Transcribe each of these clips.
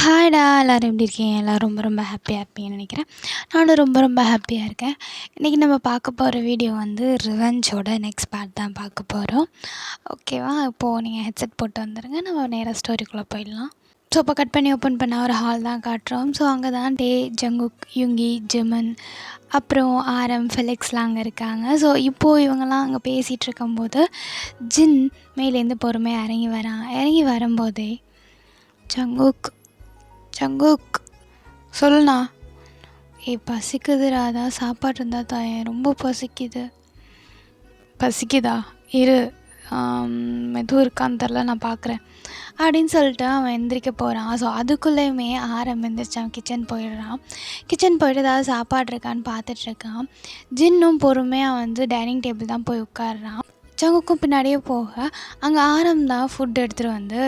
ஹாய்டா! எல்லோரும் எப்படி இருக்கீங்க? எல்லோரும் ரொம்ப ரொம்ப ஹாப்பியாக இருப்பீங்கன்னு நினைக்கிறேன். நானும் ரொம்ப ரொம்ப ஹாப்பியாக இருக்கேன். இன்றைக்கி நம்ம பார்க்க போகிற வீடியோ வந்து ரிவெஞ்சோட நெக்ஸ்ட் பார்ட் தான் பார்க்க போகிறோம். ஓகேவா? இப்போது நீங்கள் ஹெட்செட் போட்டு வந்துடுங்க. நம்ம நேராக ஸ்டோரிக்குள்ளே போயிடலாம். ஸோ இப்போ கட் பண்ணி ஓப்பன் பண்ண ஒரு ஹால் தான் காட்டுறோம். ஸோ அங்கே தான் ஜங்குக், யுங்கி, ஜிமின், அப்புறம் ஆரம், ஃபெலிக்ஸ்லாம் அங்கே இருக்காங்க. ஸோ இப்போது இவங்கெல்லாம் அங்கே பேசிகிட்டு இருக்கும்போது ஜின் மேலேருந்து பொறுமையாக இறங்கி வரான். இறங்கி வரும்போதே ஜங்குக் சொல்லுண்ணா. பசிக்குதுடா, அதான் சாப்பாடு இருந்தால் தாயேன், ரொம்ப பசிக்குதா இரு, எதுவும் இருக்கான்னு தெரில, நான் பார்க்குறேன் அப்படின்னு சொல்லிட்டு அவன் எந்திரிக்க போகிறான். ஸோ அதுக்குள்ளேயுமே ஆரம் எந்திரிச்சான், கிச்சன் போயிட்டு ஏதாவது சாப்பாடு இருக்கான்னு பார்த்துட்ருக்கான். ஜின்னும் பொறுமையாக வந்து டைனிங் டேபிள் தான் போய் உட்காடுறான். ஜங்குக்கும் பின்னாடியே போக அங்கே ஆரம் தான் ஃபுட் எடுத்துகிட்டு வந்து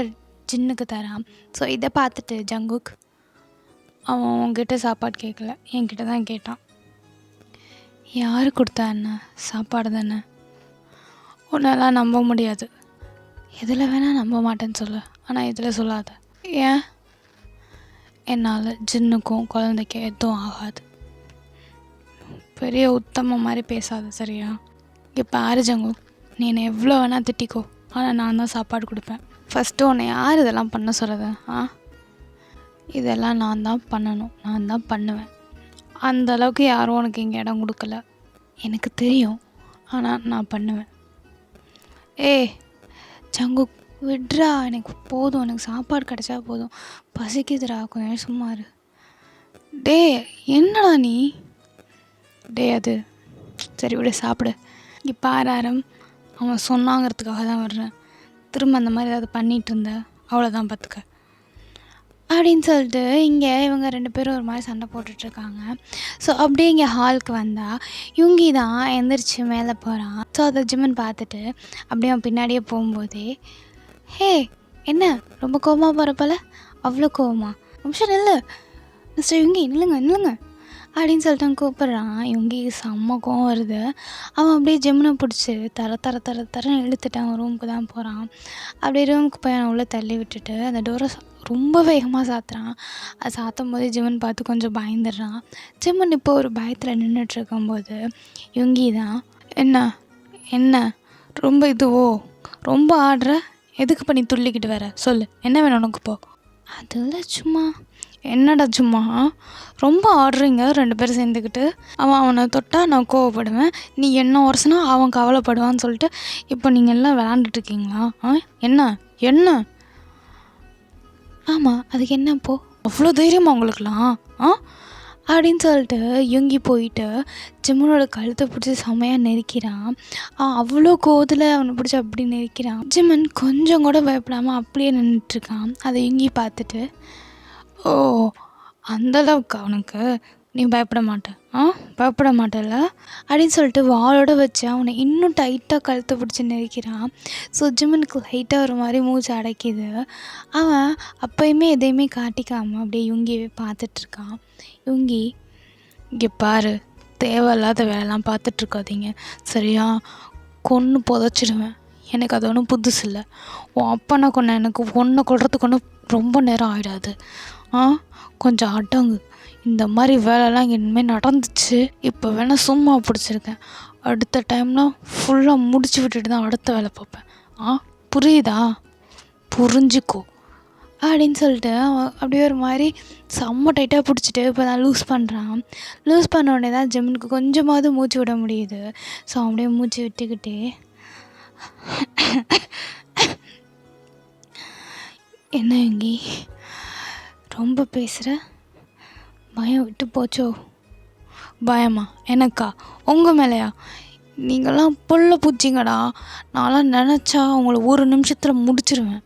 ஜின்னுக்கு தரான். ஸோ இதை பார்த்துட்டு ஜங்குக், அவன் உங்ககிட்ட சாப்பாடு கேட்கல, என்கிட்ட தான் கேட்டான். யார் கொடுத்தா என்ன? சாப்பாடு தானே. உன்னெல்லாம் நம்ப முடியாது. எதில் வேணால் நம்ப மாட்டேன்னு சொல்லு, ஆனால் இதில் சொல்லாத. ஏன்? என்னால் ஜின்னுக்கும் குழந்தைக்கும் எதுவும் ஆகாது. பெரிய உத்தம மாதிரி பேசாத, சரியா? இப்போ ஆறு ஜங்கு, நீ என்னை எவ்வளோ வேணால் திட்டிக்கோ, ஆனால் நான் தான் சாப்பாடு கொடுப்பேன். ஃபஸ்ட்டு உன்னை யார் இதெல்லாம் பண்ண சொல்கிறது? இதெல்லாம் நான் தான் பண்ணணும், நான் தான் பண்ணுவேன். அந்தளவுக்கு யாரும் உனக்கு இங்கே இடம் கொடுக்கல, எனக்கு தெரியும், ஆனால் நான் பண்ணுவேன். ஜங்கு விட்ரா, எனக்கு போதும், எனக்கு சாப்பாடு கிடச்சா போதும், பசிக்குதுடா, கொஞ்சம் சும்மா இரு. என்னடா நீ? அது சரி விட, சாப்பிடு. இப்போ ஆரம், அவன் சொன்னாங்கிறதுக்காக தான் வர்றேன். திரும்ப அந்த மாதிரி ஏதாவது பண்ணிகிட்டு இருந்த அவ்வளோதான் பார்த்துக்க அப்படின்னு சொல்லிட்டு இங்கே இவங்க 2 பேரும் ஒரு மாதிரி சண்டை போட்டுட்ருக்காங்க. ஸோ அப்படியே இங்கே ஹாலுக்கு வந்தால் யுங்கி தான் எந்திரிச்சு மேலே போகிறான். ஸோ அதை ஜிம்மன் பார்த்துட்டு அப்படியே அவன் பின்னாடியே போகும்போதே, என்ன ரொம்ப கோவமாக போகிறப்பல? அவ்வளோ கோவமா? நிமிஷம் நில்லு மிஸ்டர் யுங்கி, நில்லுங்க அப்படின்னு சொல்லிட்டு அவன் கூப்பிட்றான். யுங்கிக்கு செம்ம கோவம் வருது. அவன் அப்படியே ஜிம்மனை பிடிச்சி தரன்னு இழுத்துட்டு அவன் ரூமுக்கு தான் போகிறான். அப்படியே ரூமுக்கு போய் அவன் உள்ளே தள்ளி விட்டுட்டு அந்த டோரை ரொம்ப வேகமாக சாத்துறான். அது சாத்தும் போதே ஜிம்மன் பார்த்து கொஞ்சம் பயந்துடுறான். ஜிம்மன் இப்போ ஒரு பயத்தில் நின்றுட்டுருக்கும்போது யுங்கி தான், என்ன ரொம்ப ரொம்ப ஆடுற, எதுக்கு பண்ணி துள்ளிக்கிட்டு வர, சொல்லு, என்ன வேணும் உனக்கு? போ. அதில் சும்மா. என்னடா சும்மா? ரொம்ப ஆடுறீங்க 2 பேரும் சேர்ந்துக்கிட்டு. அவனை தொட்டால் நான் கோவப்படுவேன், நீ என்ன உரசுனா அவன் கவலைப்படுவான்னு சொல்லிட்டு இப்போ நீங்கள் எல்லாம் விளாண்டுட்ருக்கீங்களா? என்ன? ஆமாம், அதுக்கு என்ன இப்போ? அவ்வளோ தைரியமா உங்களுக்குலாம்? அப்படின்னு சொல்லிட்டு யுங்கி போயிட்டு ஜிம்மனோட கழுத்தை பிடிச்சி செமையாக நெருக்கிறான். அவ்வளோ கோவத்தில் அவனை பிடிச்சி அப்படி நெருக்கிறான். ஜிம்மன் கொஞ்சம் கூட பயப்படாமல் அப்படியே நின்றுட்டுருக்கான். அதை யுங்கி பார்த்துட்டு, அந்தளவுக்கு அவனுக்கு நீ பயப்பட மாட்டேல்ல அப்படின்னு சொல்லிட்டு வாளோட வச்சு அவனை இன்னும் டைட்டாக கழுத்தை பிடிச்சி நெருக்கிறான். ஸோ ஜிம்மனுக்கு லைட்டாக ஒரு மாதிரி மூச்சு அடைக்கிது. அவன் அப்போயுமே எதையுமே காட்டிக்காமல் அப்படியே யுங்கியவே பார்த்துட்ருக்கான். யுங்கி, இங்கே பாரு, தேவையில்லாத வேலைலாம் பார்த்துட்ருக்காதீங்க, சரியா? கொன்று புதைச்சிடுவேன். எனக்கு அது ஒன்றும் புதுசு இல்லை. உன் அப்பனை கொன்ன எனக்கு ஒன்றை கொள்றதுக்கு ஒன்றும் ரொம்ப நேரம் ஆகிடாது. கொஞ்சம் அடங்கு. இந்த மாதிரி வேலைலாம் இங்கே இனிமேல் நடந்துச்சு, இப்போ வேணால் சும்மா பிடிச்சிருக்கேன். அடுத்த டைம்லாம் ஃபுல்லாக முடிச்சு விட்டுட்டு தான் அடுத்த வேலை பார்ப்பேன். புரியுதா? புரிஞ்சுக்கோ அப்படின்னு சொல்லிட்டு அவன் அப்படியே ஒரு மாதிரி செம்ம டைட்டாக பிடிச்சிட்டு இப்போ தான் லூஸ் பண்ணுறான். லூஸ் பண்ண உடனே தான் ஜிம்முனுக்கு கொஞ்சமாவது மூச்சு விட முடியுது. ஸோ அப்படியே மூச்சு விட்டுக்கிட்டே, என்ன யுங்கி ரொம்ப பேசுகிற? பயம் விட்டு போச்சோ? பயமா? எனக்கா? உங்கள் மேலையா? நீங்களாம் புல்ல பூச்சிங்கடா. நான்லாம் நினச்சா உங்களை ஒரு நிமிஷத்தில் முடிச்சிருவேன்.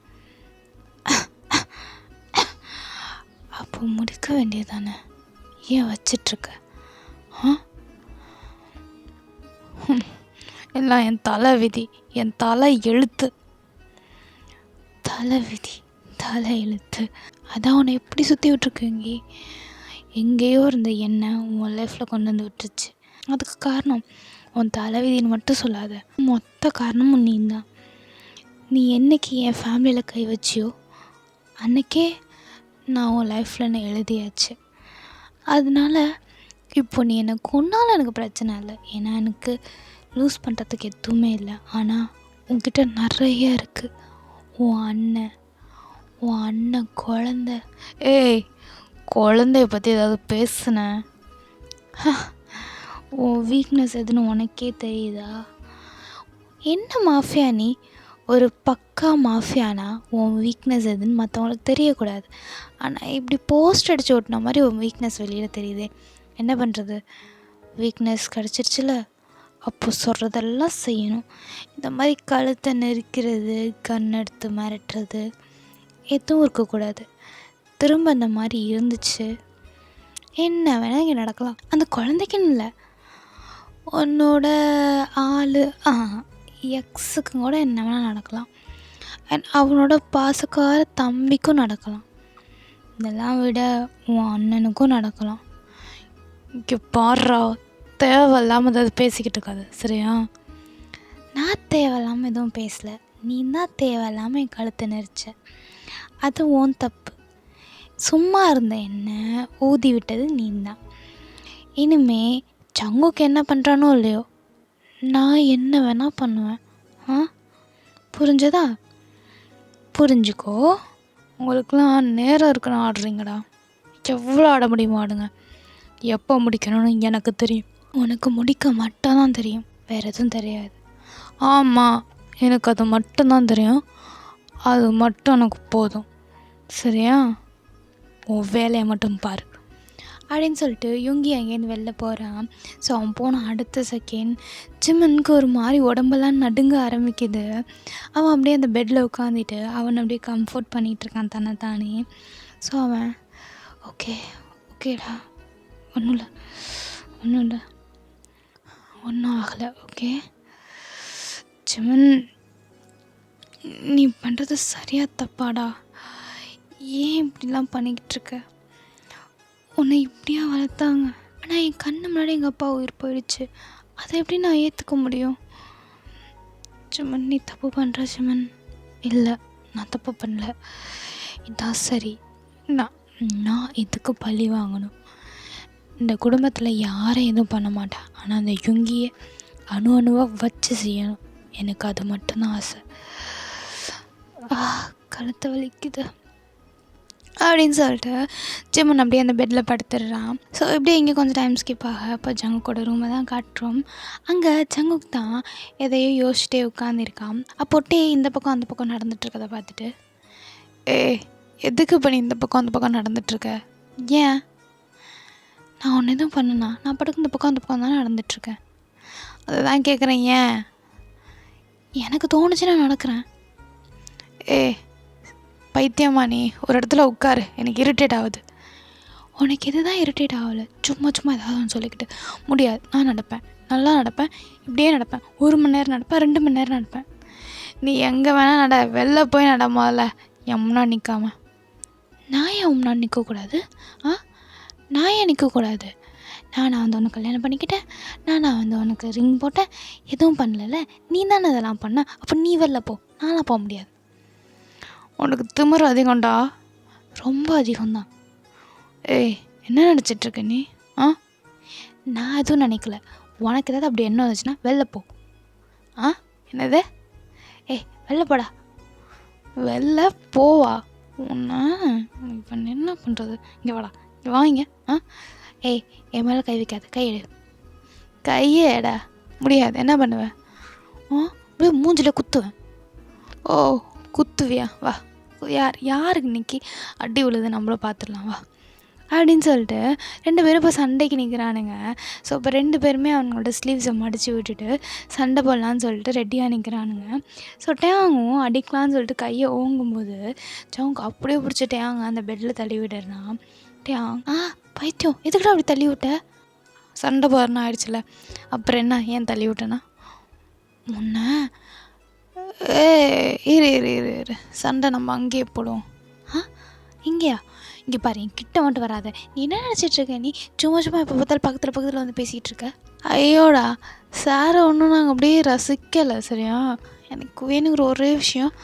அப்போ முடிக்க வேண்டியதானே, ஏன் வச்சிட்ருக்க? எல்லாம் என் தலை விதி, என் தலை எழுத்து. தலை விதி, தலை எழுத்து, அதான் உன்னை எப்படி சுற்றி விட்ருக்குங்க. எங்கேயோ இருந்த எண்ணெய் உன் லைஃப்பில் கொண்டு வந்து விட்டுருச்சு. அதுக்கு காரணம் உன் தலைவிதின்னு மட்டும் சொல்லாத, மொத்த காரணமும் நீ தான். நீ என்னைக்கு என் ஃபேமிலியில் கை வச்சியோ அன்றைக்கே நான் உன் லைஃப்லன்னு எழுதியாச்சு. அதனால இப்போ நீ என்னை கொன்னாலும் எனக்கு பிரச்சனை இல்லை, ஏன்னா எனக்கு லூஸ் பண்ணுறதுக்கு எதுவுமே இல்லை. ஆனால் உன்கிட்ட நிறைய இருக்குது. உன் அண்ணன் குழந்த. ஏய், குழந்தைய பற்றி ஏதாவது பேசுனேன், உன் வீக்னஸ் எதுன்னு உனக்கே தெரியுதா? என்ன மாஃபியா நீ? ஒரு பக்கா மாஃபியானா உன் வீக்னஸ் எதுன்னு மற்றவங்களுக்கு தெரியக்கூடாது. ஆனால் இப்படி போஸ்ட் அடித்து ஓட்டின மாதிரி உன் வீக்னஸ் வெளியில் தெரியுதே, என்ன பண்ணுறது? வீக்னஸ் கிடச்சிருச்சுல, அப்போ சொல்கிறதெல்லாம் செய்யணும். இந்த மாதிரி கழுத்தை நெரிக்கிறது, கண் எடுத்து மிரட்டுறது எதுவும் இருக்கக்கூடாது. திரும்ப அந்த மாதிரி இருந்துச்சு என்ன வேணால் இங்கே நடக்கலாம். அந்த குழந்தைக்குன்னு இல்லை, உன்னோட ஆள் எக்ஸுக்கும் கூட என்ன வேணால் நடக்கலாம். அண்ட் அவனோட பாசக்கார தம்பிக்கும் நடக்கலாம். இதெல்லாம் விட உன் அண்ணனுக்கும் நடக்கலாம். இங்கே பாடுறா, தேவையில்லாமல் ஏதாவது பேசிக்கிட்டு இருக்காது, சரியா? நான் தேவையில்லாமல் எதுவும் பேசலை, நீ தான் தேவையில்லாமல் என் கழுத்தை நெரிச்ச. அது உன் தப்பு. சும்மா இருந்த என்ன ஊதி விட்டது நீ தான். இனிமே சங்குக்கு என்ன பண்ணுறானோ இல்லையோ, நான் என்ன வேணால் பண்ணுவேன். புரிஞ்சதா? புரிஞ்சுக்கோ. உங்களுக்கெலாம் நேரம் இருக்குன்னு ஆடுறீங்கடா. எவ்வளோ ஆட முடியுமோ ஆடுங்க. எப்போ முடிக்கணும்னு எனக்கு தெரியும். உனக்கு முடிக்க மட்டும்தான் தெரியும், வேறு எதுவும் தெரியாது. ஆமாம், எனக்கு அது மட்டும்தான் தெரியும். அது மட்டும் எனக்கு போதும், சரியா? உன் வேலையை மட்டும் பாரு அப்படின்னு சொல்லிட்டு யுங்கி அங்கேருந்து வெளில போகிறான். ஸோ அவன் போன அடுத்த செகண்ட் ஜிம்மனுக்கு ஒரு மாதிரி உடம்பெல்லாம் நடுங்க ஆரம்பிக்குது. அவன் அப்படியே அந்த பெட்டில் உட்காந்துட்டு அவன் அப்படியே கம்ஃபர்ட் பண்ணிகிட்ருக்கான் தன்னை தானே. ஸோ அவன் ஓகேடா, ஒன்றும் இல்லை, ஒன்றும் ஆகலை, ஓகே. ஜிம்மன், நீ பண்ணுறது சரியா தப்பாடா? ஏன் இப்படிலாம் பண்ணிக்கிட்டு இருக்க? உன்னை இப்படியா வளர்த்தாங்க? ஆனால் என் கண்ணு முன்னாடி எங்கள் அப்பா உயிர் போயிடுச்சு, அதை எப்படி நான் ஏற்றுக்க முடியும்? ஜிம்மன், நீ தப்பு பண்ணுற ஜிம்மன். இல்லை, நான் தப்பு பண்ணல, இதான் சரி. நான் இதுக்கு பழி வாங்கணும். இந்த குடும்பத்தில் யாரும் எதுவும் பண்ண மாட்டேன், ஆனால் அந்த யுங்கியை அணுவாக வச்சு செய்யணும். எனக்கு அது மட்டும்தான் ஆசை. கழுத்தை வலிக்குது அப்படின்னு சொல்லிட்டு ஜிம்மன் அப்படியே அந்த பெட்டில் படுத்துடுறான். ஸோ இப்படியே இங்கே கொஞ்சம் டைம் ஸ்கிப் ஆக இப்போ ஜங்குக்கோட ரூமை தான் காட்டுறோம். அங்கே ஜங்குக் தான் எதையோ யோசிச்சுட்டே உட்காந்துருக்கான். அப்போட்டே இந்த பக்கம் அந்த பக்கம் நடந்துகிட்ருக்கதை பார்த்துட்டு, எதுக்கு பண்ணி இந்த பக்கம் அந்த பக்கம் நடந்துகிட்ருக்க? ஏன்? நான் ஒன்று எதுவும் பண்ணனா? நான் படுக்க இந்த பக்கம் அந்த பக்கம் தானே நடந்துகிட்ருக்கேன். அதை தான் கேட்குறேன், ஏன்? எனக்கு தோணுச்சு நான் நடக்கிறேன். பைத்தியமா நீ? ஒரு இடத்துல உட்காரு, எனக்கு இரிட்டேட் ஆகுது. உனக்கு எது தான் இரிட்டேட் ஆகலை? சும்மா ஏதாவது ஒன்று சொல்லிக்கிட்டு. முடியாது, நான் நடப்பேன், நல்லா நடப்பேன், இப்படியே நடப்பேன், 1 மணி நேரம் நடப்பேன், 2 மணி நேரம் நடப்பேன். நீ எங்கே வேணால் நட, வெளில போய் நட முதல்ல, என் முன்னாடி நிற்காம. நான் ஏன் முன்னாடி நிற்கக்கூடாது? நான் ஏன் நிற்கக்கூடாது? நான் வந்து உனக்கு கல்யாணம் பண்ணிக்கிட்டேன், நான் வந்து உனக்கு ரிங் போட்டேன், எதுவும் பண்ணல, நீ தானே அதெல்லாம் பண்ண. அப்போ நீ வெளில போ, நான்லாம் போக முடியாது. உனக்கு திமிரு அதிகம்டா, ரொம்ப அதிகம்தான். என்ன நினச்சிட்ருக்க நீ? நான் எதுவும் நினைக்கல. உனக்கு ஏதாவது அப்படி என்ன வந்துச்சுன்னா வெளில போ. என்னது? வெளில போடா. வெளில போவா? உன்னை இப்போ என்ன பண்ணுறது? இங்கே வாடா, இங்கே வாங்க. என் மேலே கை வைக்காது, கையெடு, கையேடா. முடியாது, என்ன பண்ணுவேன்? அப்படியே மூஞ்சில் குத்துவேன். குத்துவியா? வா, யாருக்கு இன்னைக்கு அடி விழுது நம்மளும் பார்த்துடலாம் வா அப்படின்னு சொல்லிட்டு 2 பேரும் இப்போ சண்டைக்கு நிற்கிறானுங்க. ஸோ இப்போ 2 பேருமே அவங்களோட ஸ்லீவ்ஸை மடித்து விட்டுட்டு சண்டை போடலான்னு சொல்லிட்டு ரெடியாக நிற்கிறானுங்க. ஸோ டேங்கும் அடிக்கலான்னு சொல்லிட்டு கையை ஓங்கும்போது ஜவுங்க அப்படியே பிடிச்சி டேங்க அந்த பெட்டில் தள்ளி விடுறான். டேங், பைத்தியம், எதுக்குடா அப்படி தள்ளி விட்ட? சண்டை போடுறனா ஆயிடுச்சுல, அப்புறம் என்ன, ஏன் தள்ளி விட்டேன்னா? முன்ன இரு சண்டை நம்ம அங்கேயே போடுவோம். இங்கேயா? இங்கே பாரு, என் கிட்ட மட்டும் வராத. நீ என்ன நினச்சிட்ருக்க? நீ சும்மா எப்போ பார்த்தாலும் பக்கத்தில் வந்து பேசிகிட்டு இருக்க. ஐயோடா, சாரை ஒன்றும் நாங்கள் அப்படியே ரசிக்கலை, சரியா? எனக்கு வேணுங்கிற ஒரே விஷயம்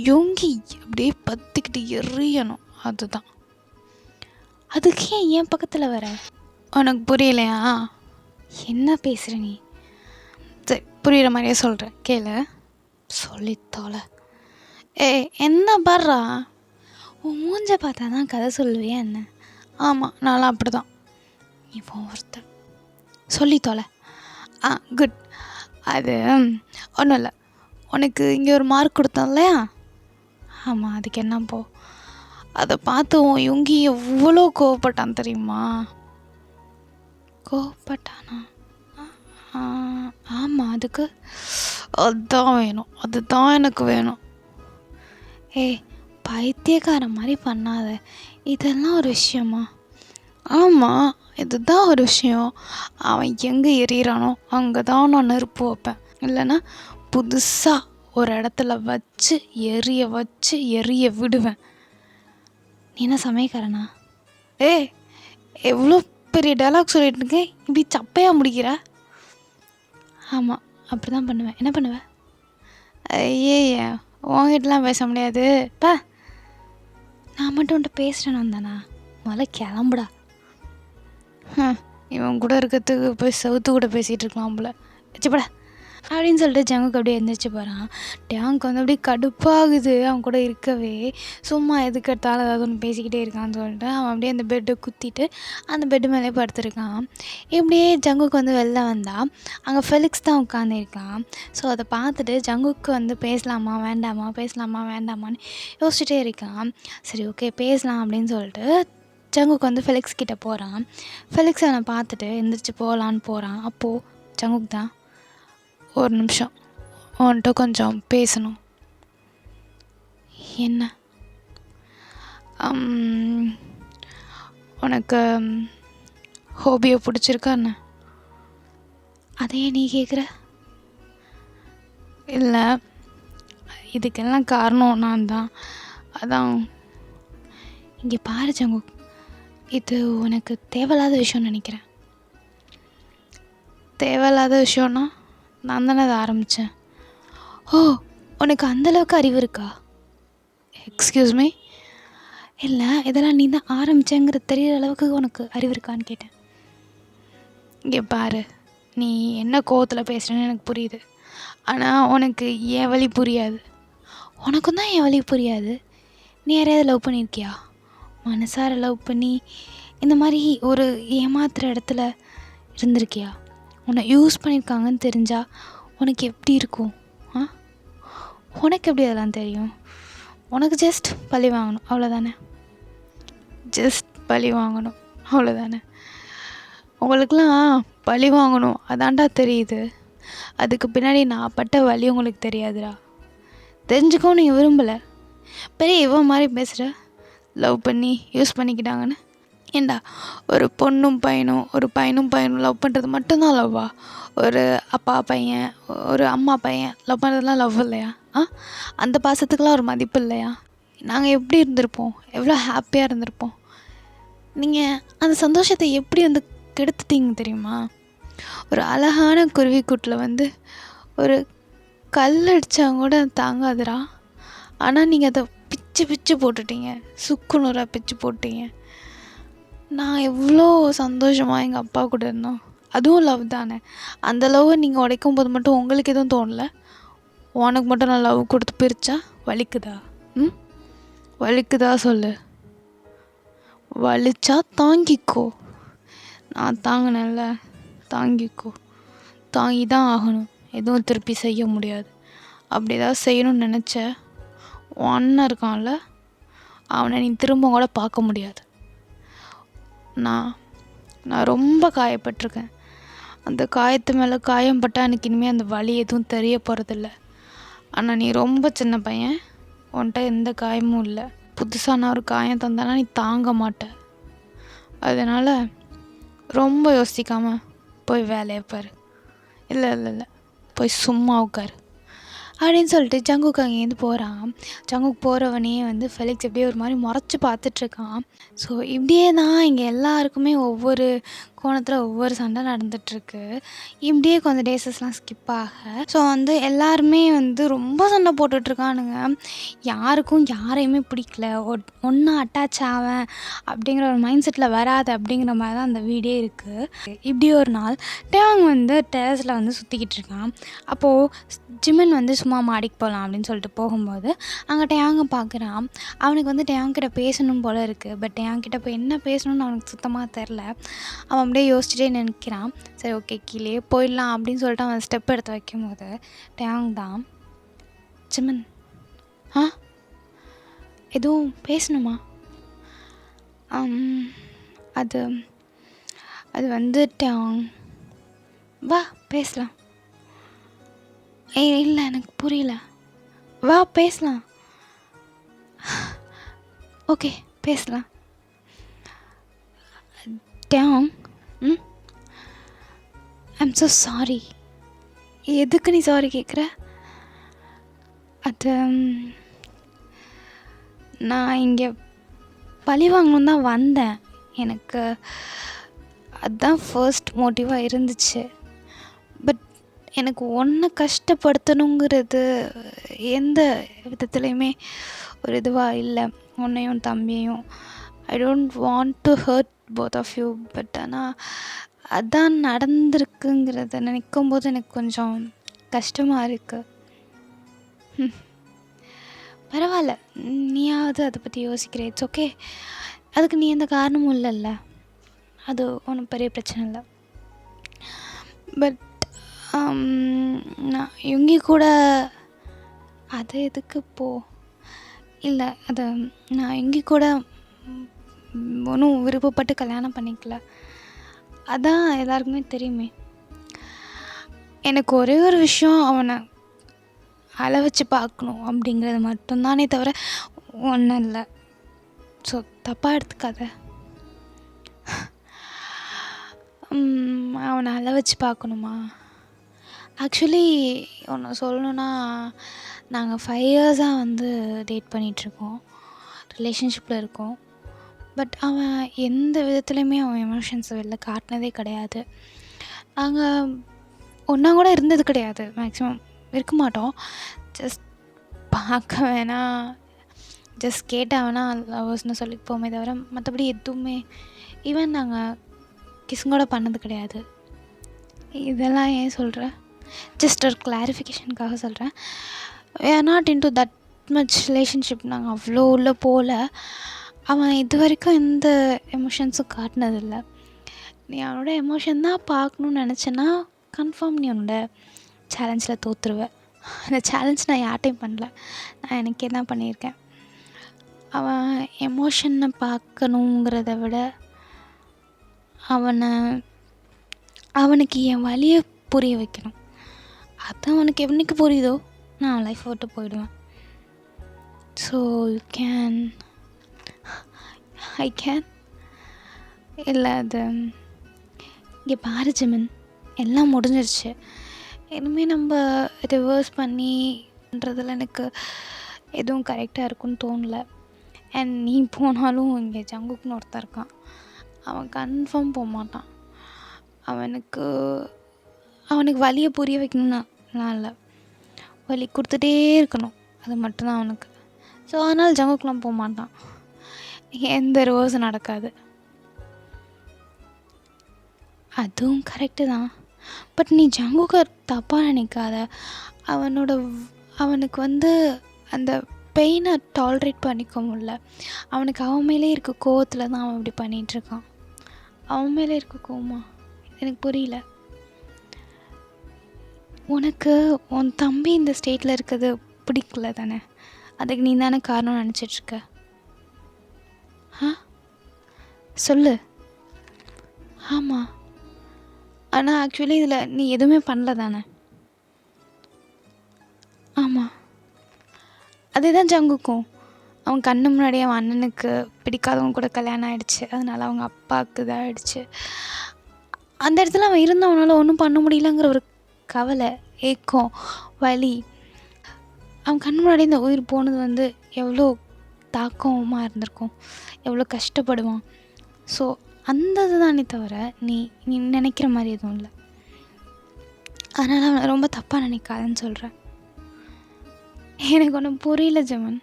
யுங்கி அப்படியே பற்றிக்கிட்டு எறியணும், அதுதான். அதுக்கு ஏன் பக்கத்தில் வர? உனக்கு புரியலையா? என்ன பேசுகிற நீ? சரி, புரிகிற மாதிரியே சொல்கிறேன், கேளு. சொல்லித்தோல. என்ன பாடுறா? உன் மூஞ்ச பார்த்தா தான் கதை சொல்லுவியா என்ன? ஆமாம், நான்லாம் அப்படி தான். இப்போ ஒருத்தர் சொல்லித்தோல. குட். அது ஒன்றும் இல்லை. உனக்கு இங்கே ஒரு மார்க் கொடுத்தோம் இல்லையா? ஆமாம், அதுக்கு என்னப்போ? அதை பார்த்து உன் யுங்கி எவ்வளோ கோவப்பட்டான் தெரியுமா? கோவப்பட்டானா? ஆமாம், அதுக்கு அதுதான் வேணும், அதுதான் எனக்கு வேணும். பைத்தியக்கார மாதிரி பண்ணாத. இதெல்லாம் ஒரு விஷயமா? ஆமாம், இதுதான் ஒரு விஷயம். அவன் எங்கே எறிகிறானோ அங்கே தான் நான் நெருப்பு வைப்பேன். இல்லைன்னா புதுசாக ஒரு இடத்துல வச்சு எரிய விடுவேன். நீ என்ன சமயக்காரனா? எவ்வளோ பெரிய டைலாக் சொல்லிட்டு இருக்கேன், இப்படி சப்பையாக முடிக்கிற? ஆமாம், அப்படி தான் பண்ணுவேன். என்ன பண்ணுவேன்? ஐயே, உங்ககிட்டலாம் பேச முடியாது. நான் மட்டும் உன்ட்ட பேசுகிறேன்னு வந்தானா? முதல்ல கிளம்புடா. இவன் கூட இருக்கிறதுக்கு போய் செவுத்து கூட பேசிகிட்டு இருக்கலாம் போல. வச்சுப்படா அப்படின்னு சொல்லிட்டு ஜங்குக்கு அப்படியே எழுந்திரிச்சு போகிறான். டேங்க் வந்து அப்படியே கடுப்பாகுது அவன் கூட இருக்கவே. சும்மா எதுக்கு எடுத்தாலும் ஏதாவது ஒன்று பேசிக்கிட்டே இருக்கான்னு சொல்லிட்டு அவன் அப்படியே அந்த பெட்டை குத்திட்டு அந்த பெட்டு மேலே படுத்துருக்கான். இப்படியே ஜங்குக்கு வந்து வெளில வந்தால் அங்கே ஃபெலிக்ஸ் தான் உட்காந்துருக்கான். ஸோ அதை பார்த்துட்டு ஜங்குக்கு வந்து பேசலாமா வேண்டாமான்னு யோசிச்சுட்டே இருக்கான். சரி, ஓகே பேசலாம் அப்படின்னு சொல்லிட்டு ஜங்குக்கு வந்து ஃபெலிக்ஸ் கிட்டே போகிறான். ஃபெலிக்ஸ் அவனை பார்த்துட்டு எந்திரிச்சு போகலான்னு போகிறான். அப்போது ஜங்குக்கு தான், ஒரு நிமிஷம் உன்கிட்ட கொஞ்சம் பேசணும். என்ன? உனக்கு ஹோபியை பிடிச்சிருக்கான்னு? அதையே நீ கேட்குற? இல்லை, இதுக்கெல்லாம் காரணம் நான் தான். அதான். இங்கே பாரு ஜங்கு, இது உனக்கு தேவையில்லாத விஷயம்னு நினைக்கிறேன். தேவையில்லாத விஷயம்னா நான் தானே அதை ஆரம்பித்தேன். உனக்கு அந்தளவுக்கு அறிவு இருக்கா? Excuse me? இல்லை, இதெல்லாம் நீ தான் ஆரம்பித்தேங்கிற தெரிகிற அளவுக்கு உனக்கு அறிவு இருக்கான்னு கேட்டேன். இங்கே பாரு, நீ என்ன கோவத்தில் பேசுகிறேன்னு எனக்கு புரியுது. ஆனால் உனக்கு என் வழி புரியாது. உனக்கும் தான் என் வழி புரியாது. நீ யாரையாவது லவ் பண்ணியிருக்கியா? மனசார லவ் பண்ணி இந்த மாதிரி ஒரு ஏமாத்துகிற இடத்துல இருந்திருக்கியா? உன்னை யூஸ் பண்ணியிருக்காங்கன்னு தெரிஞ்சால் உனக்கு எப்படி இருக்கும்? உனக்கு எப்படி அதெல்லாம் தெரியும்? உனக்கு ஜஸ்ட் பழி வாங்கணும், அவ்வளோதானே? அவ்வளோதானே? உங்களுக்கெல்லாம் பழி வாங்கணும் அதான்டா தெரியுது. அதுக்கு பின்னாடி நான் பட்ட வலி உங்களுக்கு தெரியாதுடா. தெரிஞ்சுக்கவும் நீங்கள் விரும்பலை. பெரிய இவன் மாதிரி பேசுகிற, லவ் பண்ணி யூஸ் பண்ணிக்கிட்டாங்கன்னு. ஏண்டா, ஒரு பொண்ணும் பையனும் லவ் பண்ணுறது மட்டும்தான் லவ்வா? ஒரு அப்பா பையன், ஒரு அம்மா பையன் லவ் பண்ணுறதுலாம் லவ் இல்லையா? அந்த பாசத்துக்கெலாம் ஒரு மதிப்பு இல்லையா? நாங்கள் எப்படி இருந்திருப்போம், எவ்வளோ ஹாப்பியாக இருந்திருப்போம். நீங்கள் அந்த சந்தோஷத்தை எப்படி வந்து கெடுத்துட்டீங்க தெரியுமா? ஒரு அழகான குருவிக்கூட்டில் வந்து ஒரு கல் அடித்தா கூட தாங்காதுடா. ஆனால் நீங்கள் அதை பிச்சு போட்டுட்டீங்க, சுக்குநூறாக பிச்சு போட்டீங்க. நான் எவ்வளோ சந்தோஷமாக எங்கள் அப்பா கூட இருந்தோம். அதுவும் லவ் தானே. அந்த லவ்வை நீங்கள் உடைக்கும் போது மட்டும் உங்களுக்கு எதுவும் தோணலை? உனக்கு மட்டும் நான் லவ் கொடுத்து பிரித்தா வலிக்குதா? வலிக்குதா சொல்லு. வலிச்சா தாங்கிக்கோ. நான் தாங்கினேன்ல, தாங்கிக்கோ. தாங்கி தான் ஆகணும், எதுவும் திருப்பி செய்ய முடியாது. அப்படி ஏதாவது செய்யணும்னு நினச்ச உன் அண்ணன் இருக்கான்ல, அவனை நீ திரும்ப கூட பார்க்க முடியாது. நான் ரொம்ப காயப்பட்டிருக்கேன். அந்த காயத்து மேலே காயம் பட்டால் எனக்கு இனிமேல் அந்த வலி எதுவும் தெரிய போகிறதில்ல. ஆனால் நீ ரொம்ப சின்ன பையன், உன்கிட்ட எந்த காயமும் இல்லை. புதுசாக நான் ஒரு காயம் தந்தானா நீ தாங்க மாட்ட. அதனால் ரொம்ப யோசிக்காமல் போய் வேலையை பாரு. இல்லை, போய் சும்மா உட்காரு அப்படின்னு சொல்லிட்டு ஜங்குக்கு அங்கேருந்து போகிறான். ஜங்குக்கு போகிறவனே வந்து ஃபெலிக்ஸ் எப்படியே ஒரு மாதிரி முறைச்சி பார்த்துட்ருக்கான். ஸோ இப்படியே தான் இங்கே எல்லாருக்குமே ஒவ்வொரு கோணத்தில் ஒவ்வொரு சண்டை நடந்துகிட்ருக்கு. இப்படியே கொஞ்சம் டேஸஸ்லாம் ஸ்கிப் ஆக ஸோ வந்து எல்லாருமே வந்து ரொம்ப சண்டை போட்டுட்ருக்கானுங்க. யாருக்கும் யாரையுமே பிடிக்கல. ஒன்றா அட்டாச் ஆவேன் அப்படிங்கிற ஒரு மைண்ட் செட்டில் வராது அப்படிங்கிற மாதிரி தான் அந்த வீடே இருக்குது. இப்படி ஒரு நாள் டேவாங் வந்து டெரஸில் வந்து சுற்றிக்கிட்டு இருக்கான். அப்போது ஜிமின் வந்து சும்மா மாடிக்கு போகலாம் அப்படின்னு சொல்லிட்டு போகும்போது அங்கே டேவாங்கை பார்க்குறான். அவனுக்கு வந்து டேவாங்கிட்ட பேசணும் போல் இருக்குது. பட் டேவாங்கிட்ட போய் என்ன பேசணும்னு அவனுக்கு சுத்தமாக தெரில. அவன் அப்படியே யோசிச்சுட்டே நினைக்கிறான். சரி ஓகே கீழே போயிடலாம் அப்படின்னு சொல்லிட்டு அவன் ஸ்டெப் எடுத்து வைக்கும்போது டேவாங் தான், ஜிமின் எதுவும் பேசணுமா? அது அது வந்து டேவாங் வா பேசலாம். இல்லை எனக்கு புரியல. வா பேசலாம். ஓகே பேசலாம். டேவாங் ஐம் ஸோ சாரி. எதுக்கு நீ சாரி கேட்குற? அது நான் இங்கே பழி வாங்கணும் தான் வந்தேன். எனக்கு அதுதான் ஃபர்ஸ்ட் மோட்டிவாக இருந்துச்சு. பட் எனக்கு ஒன்றை கஷ்டப்படுத்தணுங்கிறது எந்த விதத்துலையுமே ஒரு இதுவாக இல்லை. உன்னையும் தம்பியையும் I don't want to hurt both of you. But ஆனால் அதான் நடந்திருக்குங்கிறத நினைக்கும் போது எனக்கு கொஞ்சம் கஷ்டமாக இருக்குது. பரவாயில்ல, நீயாவது அதை பற்றி யோசிக்கிற. It's okay. அதுக்கு நீ எந்த காரணமும் இல்லைல்ல. அது ஒன்றும் பெரிய பிரச்சனை இல்லை. பட் நான் இவங்க கூட அது எதுக்கு இல்லை அது நான் இங்கே கூட ஒன்றும் விருப்பப்பட்டு கல்யாணம் பண்ணிக்கல. அதான் எல்லாருக்குமே தெரியுமே. எனக்கு ஒரே ஒரு விஷயம், அவனை அழ வச்சு பார்க்கணும் அப்படிங்கிறது மட்டும்தானே தவிர ஒன்றும் இல்லை. ஸோ தப்பாக எடுத்துக்காத. அவனை அழ வச்சு பார்க்கணுமா? ஆக்சுவலி ஒன்று சொல்லணுன்னா, நாங்கள் 5 இயர்ஸாக வந்து டேட் பண்ணிகிட்ருக்கோம், ரிலேஷன்ஷிப்பில் இருக்கோம். பட் அவன் எந்த விதத்துலையுமே அவன் எமோஷன்ஸை வெளில காட்டினதே கிடையாது. நாங்கள் ஒன்றா கூட இருந்தது கிடையாது. மேக்ஸிமம் இருக்க மாட்டோம். ஜஸ்ட் பார்க்க வேணாம், ஜஸ்ட் கேட்டால் வேணால் லவர்ஸ்னு சொல்லிட்டு போமே தவிர மற்றபடி எதுவுமே ஈவன் நாங்கள் கிஸ்ஸும் கூட பண்ணது கிடையாது. இதெல்லாம் ஏன் சொல்கிறேன்? ஜஸ்ட் ஒரு கிளாரிஃபிகேஷனுக்காக சொல்கிறேன். we are not into that much relationship. நாங்கள் அவ்வளோ உள்ள போகல. அவன் இது வரைக்கும் எந்த எமோஷன்ஸும் காட்டினதில்லை. நீ அவனோட எமோஷன் தான் பார்க்கணுன்னு நினச்சேன்னா கன்ஃபார்ம் நீ அவனோட சேலஞ்சில் தோற்றுருவேன். அந்த சேலஞ்ச் நான் யார்ட்டையும் பண்ணல, நான் எனக்கே தான் பண்ணியிருக்கேன். அவன் எமோஷனை பார்க்கணுங்கிறத விட அவனுக்கு என் வலியை புரிய வைக்கணும். அது அவனுக்கு என்னைக்கு புரியுதோ நான் அவன் லைஃப் விட்டு போயிடுவேன். ஸோ ஐ கேன் இல்லை. அது இங்கே பாரு ஜிமின், எல்லாம் முடிஞ்சிருச்சு. இனிமேல் நம்ம ரிவர்ஸ் பண்ணின்றதில் எனக்கு எதுவும் கரெக்டாக இருக்குன்னு தோணலை. அண்ட் நீ போனாலும் இங்கே ஜங்குக்குன்னு ஒருத்தன் இருக்கான். அவன் கன்ஃபார்ம் போக மாட்டான். அவனுக்கு வலியை புரிய வைக்கணும்னா இல்லை, வலி கொடுத்துட்டே இருக்கணும், அது மட்டும்தான் அவனுக்கு. ஸோ அதனால் ஜங்குக்குலாம் போக மாட்டான். எந்த ரிவர்ஸும் நடக்காது. அதுவும் கரெக்டு தான். பட் நீ ஜங்குக்கு தப்பாக நினைக்காத. அவனுக்கு வந்து அந்த பெயினை டாலரேட் பண்ணிக்க முடியல. அவனுக்கு அவன் மேலே இருக்க கோவத்தில் தான் அவன் இப்படி பண்ணிகிட்ருக்கான். அவன் மேலே இருக்க கோவமா? எனக்கு புரியல. உனக்கு உன் தம்பி இந்த ஸ்டேட்டில் இருக்கிறது பிடிக்கல தானே? அதுக்கு நீ தானே காரணம் நினச்சிட்ருக்க. சொல்லு. ஆமாம், ஆனால் ஆக்சுவலி இதில் நீ எதுவுமே பண்ணல தானே? ஆமாம், அதே தான் ஜங்குக்கும். அவன் கண்ணு முன்னாடியே அவன் அண்ணனுக்கு பிடிக்காதவங்க கூட கல்யாணம் ஆகிடுச்சு. அதனால் அவங்க அப்பாவுக்கு இதாக ஆகிடுச்சு. அந்த இடத்துல அவன் இருந்து அவனால் ஒன்றும் பண்ண முடியலங்கிற ஒரு கவலை, ஏக்கம், வலி. அவன் கண்ணு முன்னாடி இந்த உயிர் போனது வந்து எவ்வளோ தாக்கமாக இருந்திருக்கும், எவ்வளோ கஷ்டப்படுவான். ஸோ அந்த இதுதானே தவிர நீ நீ நினைக்கிற மாதிரி எதுவும் இல்லை. அதனால் அவனை ரொம்ப தப்பாக நினைக்காதுன்னு சொல்கிறேன். எனக்கு ஒன்றும் புரியல ஜெமன்.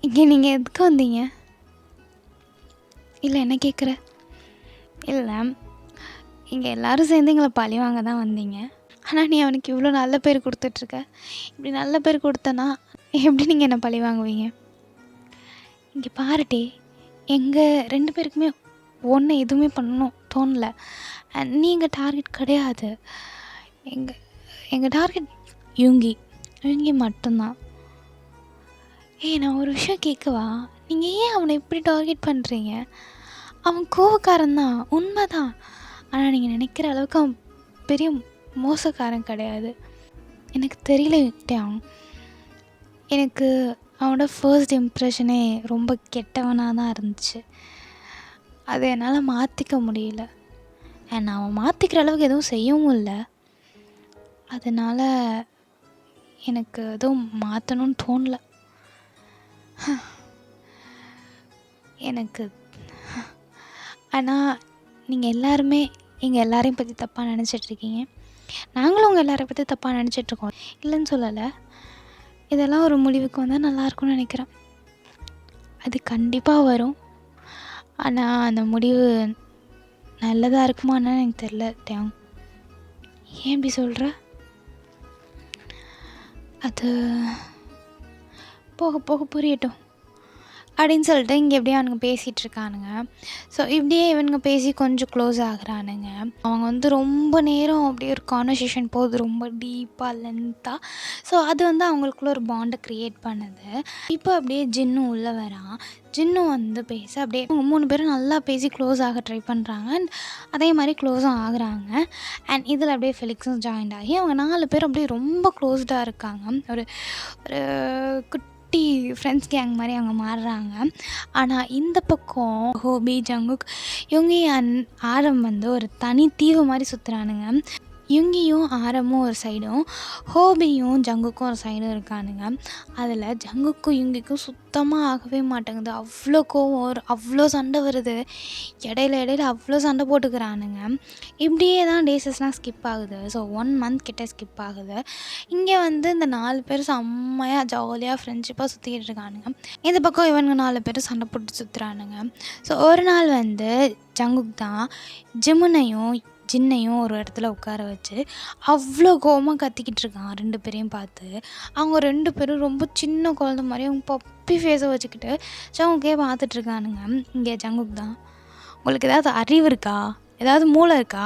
இங்கே நீங்கள் எதுக்கு வந்தீங்க? இல்லை என்ன கேட்குற? இல்லை, இங்கே எல்லோரும் சேர்ந்து எங்களை பழி வாங்க தான் வந்தீங்க. ஆனால் நீ அவனுக்கு இவ்வளோ நல்ல பேர் கொடுத்துட்ருக்க. இப்படி நல்ல பேர் கொடுத்தனா எப்படி நீங்கள் என்ன பழி வாங்குவீங்க? இங்கே பாருட்டே, எங்கள் 2 பேருக்குமே ஒன்று எதுவுமே பண்ணணும் தோணலை. நீங்கள் டார்கெட் கிடையாது. எங்கள் டார்கெட் யுங்கி மட்டும்தான். நான் ஒரு விஷயம் கேட்கவா? நீங்கள் ஏன் அவனை இப்படி டார்கெட் பண்ணுறீங்க? அவன் கோவக்காரன் தான், உண்மை தான். ஆனால் நீங்கள் நினைக்கிற அளவுக்கு அவன் பெரிய மோசக்காரன் கிடையாது. எனக்கு தெரியல அவன். எனக்கு அவனோட ஃபர்ஸ்ட் இம்ப்ரெஷனே ரொம்ப கெட்டவனாக தான் இருந்துச்சு. அதை என்னால் மாற்றிக்க முடியல. அவன் மாற்றிக்கிற அளவுக்கு எதுவும் செய்யவும் இல்லை. அதனால் எனக்கு எதுவும் மாற்றணும்னு தோணலை. எனக்கு ஆனால் நீங்கள் எல்லாருமே எங்கள் எல்லாரையும் பற்றி தப்பாக நினச்சிட்ருக்கீங்க. நாங்களும் உங்கள் எல்லாரையும் பற்றி தப்பாக நினச்சிட்ருக்கோம், இல்லைன்னு சொல்லலை. இதெல்லாம் ஒரு முடிவுக்கு வந்தால் நல்லாயிருக்கும்னு நினைக்கிறேன். அது கண்டிப்பாக வரும். ஆனால் அந்த முடிவு நல்லதாக இருக்குமான்னு எனக்கு தெரில. ஏன் இப்படி சொல்கிற? அது போக போக புரியட்டும் அப்படின்னு சொல்லிட்டு இங்கே எப்படியே அவனுங்க பேசிகிட்ருக்கானுங்க. ஸோ இப்படியே இவனுங்க பேசி கொஞ்சம் க்ளோஸ் ஆகுறானுங்க. அவங்க ரொம்ப நேரம் அப்படியே ஒரு கான்வர்சேஷன் போகுது, ரொம்ப டீப்பாக லென்த்தாக. ஸோ அது அவங்களுக்குள்ள ஒரு பாண்டை க்ரியேட் பண்ணுது. இப்போ அப்படியே ஜின்னும் உள்ளே வரான். ஜின்னும் பேச அப்படியே அவங்க 3 பேரும் நல்லா பேசி க்ளோஸ் ஆக ட்ரை பண்ணுறாங்க. அண்ட் அதே மாதிரி க்ளோஸும் ஆகுறாங்க. அண்ட் இதில் அப்படியே ஃபெலிக்ஸும் ஜாயின்ட் ஆகி அவங்க 4 பேரும் அப்படியே ரொம்ப க்ளோஸ்டாக இருக்காங்க. ஒரு ஒரு ஃப்ரெண்ட்ஸ் கேங் மாதிரி அவங்க மாறுறாங்க. ஆனால் இந்த பக்கம் ஹோபி, ஜங்குக், யுங்கி அண்ட் ஆரம் ஒரு தனி தீவு மாதிரி சுற்றுறானுங்க. யுங்கியும் ஆரமும் ஒரு சைடும், ஹோபியும் ஜங்குக்கும் ஒரு சைடும் இருக்கானுங்க. அதில் ஜங்குக்கும் யுங்கிக்கும் சுத்தமாக ஆகவே மாட்டேங்குது. அவ்வளோ கோவம், அவ்வளோ சண்டை வருது. இடையில அவ்வளோ சண்டை போட்டுக்கிறானுங்க. இப்படியே தான் டேஸஸ்லாம் ஸ்கிப் ஆகுது. ஸோ 1 மந்த் கிட்டே ஸ்கிப் ஆகுது. இங்கே இந்த 4 பேர் செம்மையாக ஜாலியாக ஃப்ரெண்ட்ஷிப்பாக சுற்றிக்கிட்டு இருக்கானுங்க. இந்த பக்கம் இவனுங்க 4 பேர் சண்டை போட்டு சுற்றுறானுங்க. ஸோ ஒரு நாள் ஜங்குக் தான் ஜின்னையும் ஒரு இடத்துல உட்கார வச்சு அவ்வளோ கோவமாக கத்திக்கிட்டு இருக்கான் 2 பேரையும் பார்த்து. அவங்க 2 பேரும் ரொம்ப சின்ன குழந்த மாதிரி அவங்க பப்பி ஃபேஸை வச்சுக்கிட்டு ஜங்குக்கே பார்த்துட்ருக்கானுங்க. இங்கே ஜங்குக் தான், உங்களுக்கு ஏதாவது அறிவு இருக்கா? ஏதாவது மூளை இருக்கா?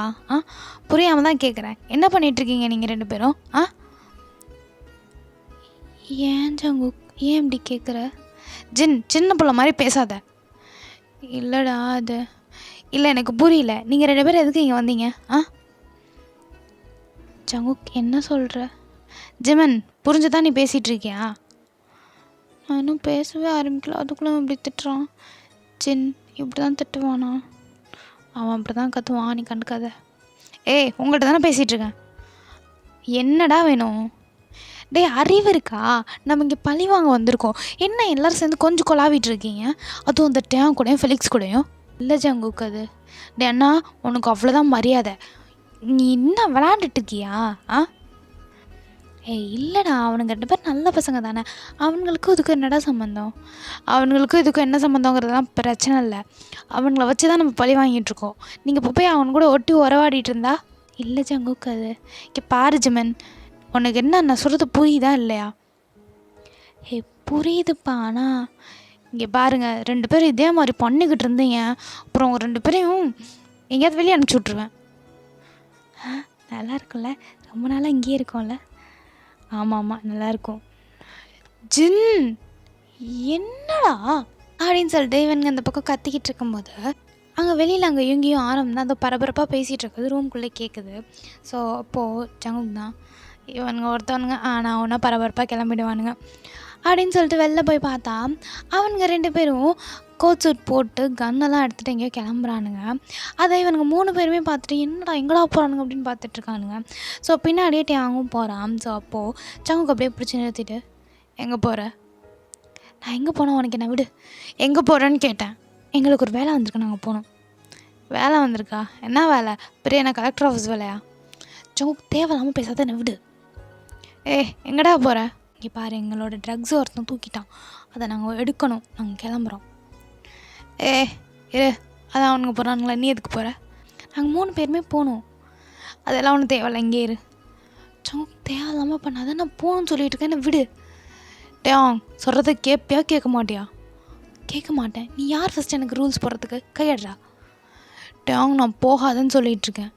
புரியாமல் தான் கேட்குறேன். என்ன பண்ணிகிட்ருக்கீங்க நீங்கள் 2 பேரும்? ஏன் ஜங்குக், ஏன் இப்படி கேட்குற? சின்ன பிள்ளை மாதிரி பேசாத. இல்லைடா, அது இல்லை, எனக்கு புரியல. நீங்கள் 2 பேரும் எதுக்கு இங்கே வந்தீங்க? ஜங்குக், என்ன சொல்கிற? ஜிமன், புரிஞ்சுதான் நீ பேசிகிட்ருக்கியா? நான் இன்னும் பேசவே ஆரம்பிக்கல, அதுக்குள்ளே இப்படி திட்டுறான். இப்படி தான் திட்டுவானா? அவன் அப்படி தான் கத்துவான், நீ கண்டுக்காத. உங்கள்கிட்ட தானே பேசிகிட்ருக்கேன். என்னடா வேணும்? அறிவு இருக்கா? நம்ம இங்கே பழி வாங்க வந்திருக்கோம். என்ன எல்லோரும் சேர்ந்து கொஞ்சம் கொலாவிட்டு இருக்கீங்க? அதுவும் அந்த டேம் கூடயும் ஃபெலிக்ஸ் கூடயும். இல்லை ஜங்குக், அது அண்ணா உனக்கு அவ்வளோதான் மரியாதை. நீ இன்னும் விளாண்டுட்டு இருக்கியா? இல்லைடா, அவனுங்க 2 பேர் நல்ல பசங்க தானே. அவனுங்களுக்கும் இதுக்கும் என்னடா சம்மந்தம்? அவனுங்களுக்கும் இதுக்கும் என்ன சம்மந்தங்கிறதுலாம் பிரச்சனை இல்லை. அவங்கள வச்சு தான் நம்ம பழி வாங்கிட்டுருக்கோம். நீங்கள் இப்போ போய் அவன் கூட ஒட்டி உறவாடிட்டு இருந்தா? இல்லை ஜங்குக், அது இங்கே பாரு ஜிமன், உனக்கு என்ன நான் சொல்கிறது புரியுதா இல்லையா? புரியுதுப்பா. ஆனால் இங்கே பாருங்கள், 2 பேரும் இதே மாதிரி பண்ணிக்கிட்டு இருந்தீங்க, அப்புறம் உங்கள் 2 பேரையும் எங்கேயாவது வெளியே அனுப்பிச்சி விட்ருவேன். நல்லா இருக்கும்ல, ரொம்ப நாளாக இங்கேயே இருக்கோம்ல. ஆமாம், நல்லாயிருக்கும். என்னடா அப்படின்னு சொல்லிட்டு இவனுங்க அந்த பக்கம் கத்திக்கிட்டு இருக்கும்போது அங்கே வெளியில் அங்கே யுங்கியும் ஆரம் தான் அந்த பரபரப்பாக பேசிகிட்டு இருக்குது, ரூம்குள்ளே கேட்குது. ஸோ அப்போது ஜங்குக் தான் இவனுங்க ஒருத்தவனுங்க ஆனால் ஒன்றா பரபரப்பாக கிளம்பிடுவானுங்க அப்படின்னு சொல்லிட்டு வெளில போய் பார்த்தா அவனுங்க 2 பேரும் கோட் சூட் போட்டு கன்னெல்லாம் எடுத்துகிட்டு எங்கேயோ கிளம்புறானுங்க. அதை இவனுங்க 3 பேருமே பார்த்துட்டு என்னடா எங்கடா போகிறானுங்க அப்படின்னு பார்த்துட்ருக்கானுங்க. ஸோ பின்னாடியே டேங்கும் போகிறான். ஸோ அப்போது ஜங்குக் அப்படியே பிடிச்சி நிறுத்திட்டு, எங்கே போகிற? நான் எங்கே போனேன் உனக்கு என்ன விடு, எங்கே போகிறேன்னு கேட்டேன். எங்களுக்கு ஒரு வேலை வந்திருக்கு, நாங்கள் போனோம். வேலை வந்திருக்கா? என்ன வேலை? பெரிய என்ன கலெக்டர் ஆஃபீஸ் வேலையா? ஜங்குக் தேவையில்லாமல் பேசாத, என்ன விடு. எங்கடா போகிற? இங்கே பாரு, எங்களோட ட்ரக்ஸ் ஒருத்தன் தூக்கிட்டான், அதை நாங்கள் எடுக்கணும், நாங்கள் கிளம்புறோம். இரு, அதான் அவனுங்க போகிறானுங்களா, நீ எதுக்கு போகிற? நாங்கள் 3 பேருமே போகணும். அதெல்லாம் ஒன்றும் தேவையில்ல, இங்கே இரு. ஜங்குக் தேவையில்லாமல் பண்ணாத, நான் போகணும்னு சொல்லிட்டு இருக்கேன், என்ன விடு. டேங் சொல்கிறத கேட்பியா கேட்க மாட்டியா? கேட்க மாட்டேன். நீ யார் ஃபஸ்ட் எனக்கு ரூல்ஸ் போடுறதுக்கு? கையடுறா. டேங் நான் போகாதன்னு சொல்லிகிட்ருக்கேன்.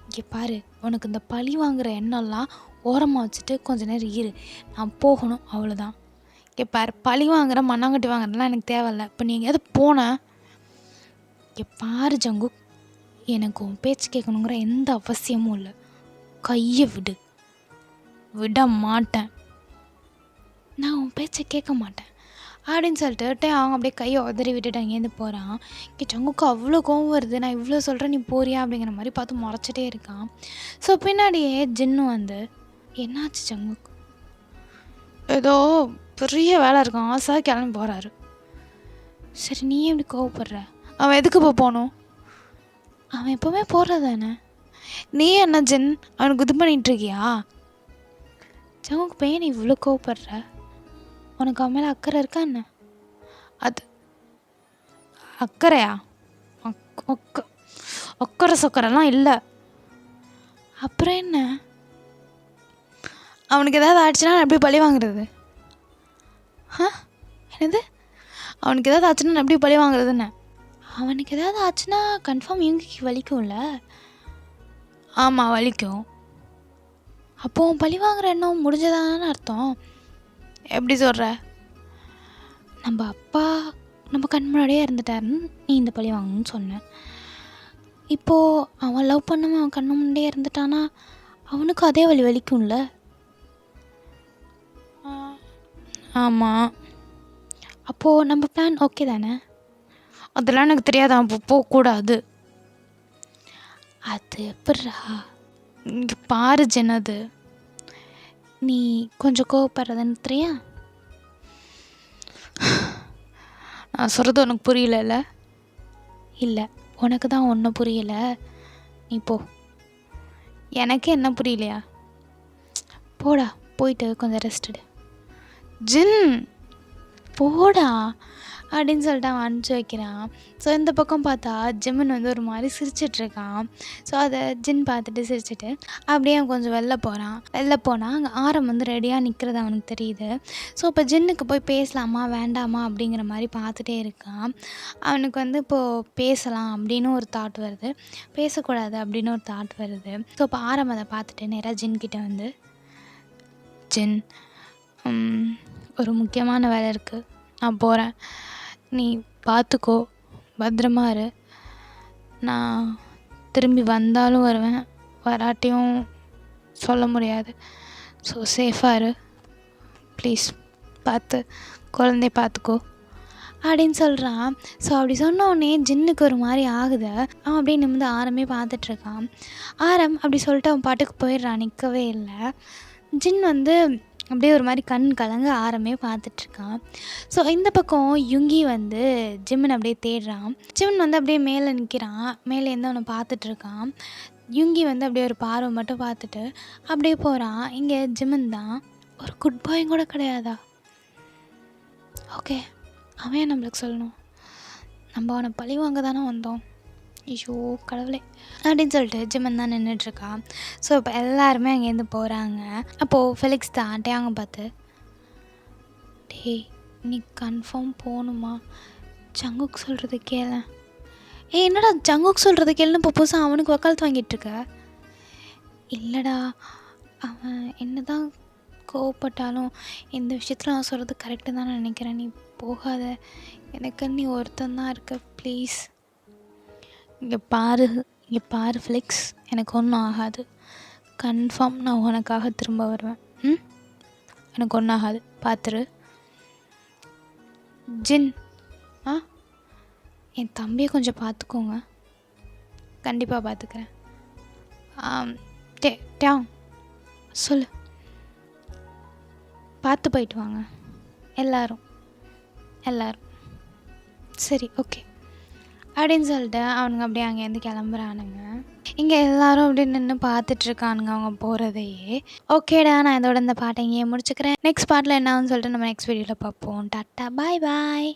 இங்கே பாரு, உனக்கு இந்த பழி வாங்குகிற எண்ணெல்லாம் ஓரமாக வச்சுட்டு கொஞ்ச நேரம் இரு, நான் போகணும், அவ்வளோதான். இங்கே பாரு, பழி வாங்குற மண்ணாங்கட்டி வாங்குறதுலாம் எனக்கு தேவையில்ல. இப்போ நீ எங்கேயாவது போனேன், இங்கே பாரு ஜங்குக், எனக்கு உன் பேச்சு கேட்கணுங்கிற எந்த அவசியமும் இல்லை. கையை விடு. விட மாட்டேன், நான் உன் பேச்சை கேட்க மாட்டேன் அப்படின்னு சொல்லிட்டு அவங்க அப்படியே கையை உதறி விட்டுட்டு அங்கேருந்து போகிறான். இங்கே ஜங்குக்கு அவ்வளோ கோவம் வருது. நான் இவ்வளோ சொல்கிறேன், நீ போறியா அப்படிங்கிற மாதிரி பார்த்து முறைச்சிட்டே இருக்கான். ஸோ பின்னாடியே ஜின்னு வந்து, என்னாச்சு ஜங்குக்? ஏதோ பெரிய வேலை இருக்கும், ஆசையாக கிளம்பி போகிறாரு. சரி, நீ எப்படி கோவப்படுற? அவன் எதுக்கு இப்போ போகணும்? அவன் எப்போவுமே போகிறது தானே. நீ என்ன ஜின் அவனுக்கு இது பண்ணிகிட்ருக்கியா? ஜங்குக்கு போய் நீ இவ்வளோ கோவப்படுற? உனக்கு அவன் மேலே அக்கறை இருக்கா என்ன? அது அக்கறையா? அக்கறை சொக்கரெல்லாம் இல்லை. அப்புறம் என்ன? அவனுக்கு ஏதாவது ஆச்சுன்னா நான் எப்படி பழி வாங்குறது? என்னது? அவனுக்கு ஏதாவது ஆச்சுன்னா நான் எப்படி பழி வாங்குறதுன்னு? அவனுக்கு ஏதாவது ஆச்சுன்னா கன்ஃபார்ம் இவங்களுக்கு வலிக்கும்ல? ஆமாம், வலிக்கும். அப்போ பழி வாங்குற எண்ணம் முடிஞ்சதானு அர்த்தம். எப்படி சொல்கிற? நம்ம அப்பா நம்ம கண் முன்னாடியே இருந்துட்டாருன்னு நீ இந்த பழி வாங்கணும்னு சொன்னேன். இப்போது அவன் லவ் பண்ணவன் அவன் கண்ணு முன்னாடியே இருந்துட்டானா அவனுக்கும் அதே வலிக்கும்ல? ஆமாம். அப்போது நம்ம பிளான் ஓகே தானே? அதெல்லாம் எனக்கு தெரியாது, அப்போ போகக்கூடாது. அது எப்பட்றா? இங்கே பாரு ஜெனது, நீ கொஞ்சம் கோவப்படுறதுன்னு தெரியா? நான் சொல்கிறது உனக்கு புரியல? இல்லை, உனக்கு தான் ஒன்றும் புரியலை. நீ போ. எனக்கு என்ன புரியலையா? போடா, போயிட்டு கொஞ்சம் ரெஸ்ட் எடு. ஜின் போடா அப்படின்னு சொல்லிட்டு அவன் அனுப்பிச்சி வைக்கிறான். ஸோ இந்த பக்கம் பார்த்தா ஜிம்மன் வந்து ஒரு மாதிரி சிரிச்சிட்ருக்கான். ஸோ அதை ஜின் பார்த்துட்டு சிரிச்சிட்டு அப்படியே அவன் கொஞ்சம் வெளில போகிறான். வெளில போனால் அங்கே ஆரம் வந்து ரெடியாக நிற்கிறது அவனுக்கு தெரியுது. ஸோ இப்போ ஜின்னுக்கு போய் பேசலாமா வேண்டாமா அப்படிங்கிற மாதிரி பார்த்துட்டே இருக்கான். அவனுக்கு வந்து இப்போது பேசலாம் அப்படின்னு ஒரு தாட் வருது, பேசக்கூடாது அப்படின்னு ஒரு தாட் வருது. ஸோ இப்போ ஆரம் அதை பார்த்துட்டு நேராக ஜின்கிட்ட வந்து, ஜின் ஒரு முக்கியமான வேலை இருக்குது, நான் போகிறேன், நீ பார்த்துக்கோ, பத்திரமா இரு. நான் திரும்பி வந்தாலும் வருவேன், வராட்டியும் சொல்ல முடியாது. ஸோ சேஃபாக இரு ப்ளீஸ், பார்த்து குழந்தைய பார்த்துக்கோ அப்படின்னு சொல்கிறான். ஸோ அப்படி சொன்னோடனே ஜின்னுக்கு ஒரு மாதிரி ஆகுது. அவன் அப்படியே நிமிந்து ஆரமே பார்த்துட்ருக்கான். ஆரம் அப்படி சொல்லிட்டு அவன் பாட்டுக்கு போயிடுறான், நிற்கவே இல்லை. ஜின் வந்து அப்படியே ஒரு மாதிரி கண் கலங்க ஆரமே பார்த்துட்ருக்கான். ஸோ இந்த பக்கம் யுங்கி வந்து ஜிம்மன் அப்படியே தேடுறான். ஜிம்மன் வந்து அப்படியே மேலே நிற்கிறான், மேலேருந்து அவனை பார்த்துட்ருக்கான். யுங்கி வந்து அப்படியே ஒரு பார்வை மட்டும் பார்த்துட்டு அப்படியே போகிறான். இங்கே ஜிம்மன் தான் ஒரு குட் பாயும் கூட கிடையாதா? ஓகே, அவன் நம்மளுக்கு சொல்லணும், நம்ம அவனை பழி வாங்க தானே வந்தோம். ஐயோ கடவுளே அப்படின்னு சொல்லிட்டு ஜிம்மன் தான் நின்றுட்டுருக்கான். ஸோ இப்போ எல்லாருமே அங்கேருந்து போகிறாங்க. அப்போது ஃபெலிக்ஸ் தான் டேங்க பார்த்து, டேய் நீ கன்ஃபார்ம் போகணுமா? ஜங்குக் சொல்கிறது கேள. என்னடா ஜங்குக் சொல்கிறது கேளுன்னு இப்போ புதுசாக அவனுக்கு வக்காலத்து வாங்கிட்டுருக்க? இல்லைடா, அவன் என்ன தான் கோவப்பட்டாலும் இந்த விஷயத்தில் நான் சொல்கிறது கரெக்டு தான் நினைக்கிறேன். நீ போகாத, எனக்கு நீ ஒருத்தன் தான் இருக்க, ப்ளீஸ். இங்கே பாரு ஃப்ளெக்ஸ், எனக்கு ஒன்றும் ஆகாது, கன்ஃபார்ம் நான் உனக்காக திரும்ப வருவேன். எனக்கு ஒன்றும் ஆகாது, பார்த்துரு. ஜின் என் தம்பியை கொஞ்சம் பார்த்துக்கோங்க. கண்டிப்பாக பார்த்துக்கிறேன். டேங் சொல்லு, பார்த்து போயிட்டு வாங்க எல்லாரும். சரி ஓகே அப்படின்னு சொல்லிட்டு அவனுங்க அப்படியே அங்கேருந்து கிளம்புறானுங்க. இங்கே எல்லாரும் அப்படியே நின்று பார்த்துட்ருக்கானுங்க அவங்க போகிறதையே. ஓகேடா, நான் இதோட இந்த பாட்டை இங்கேயே முடிச்சுக்கிறேன். நெக்ஸ்ட் பார்ட்டில் என்ன ஆகும்னு சொல்லிட்டு நம்ம நெக்ஸ்ட் வீடியோவில் பார்ப்போம். டாட்டா, பாய் பாய்.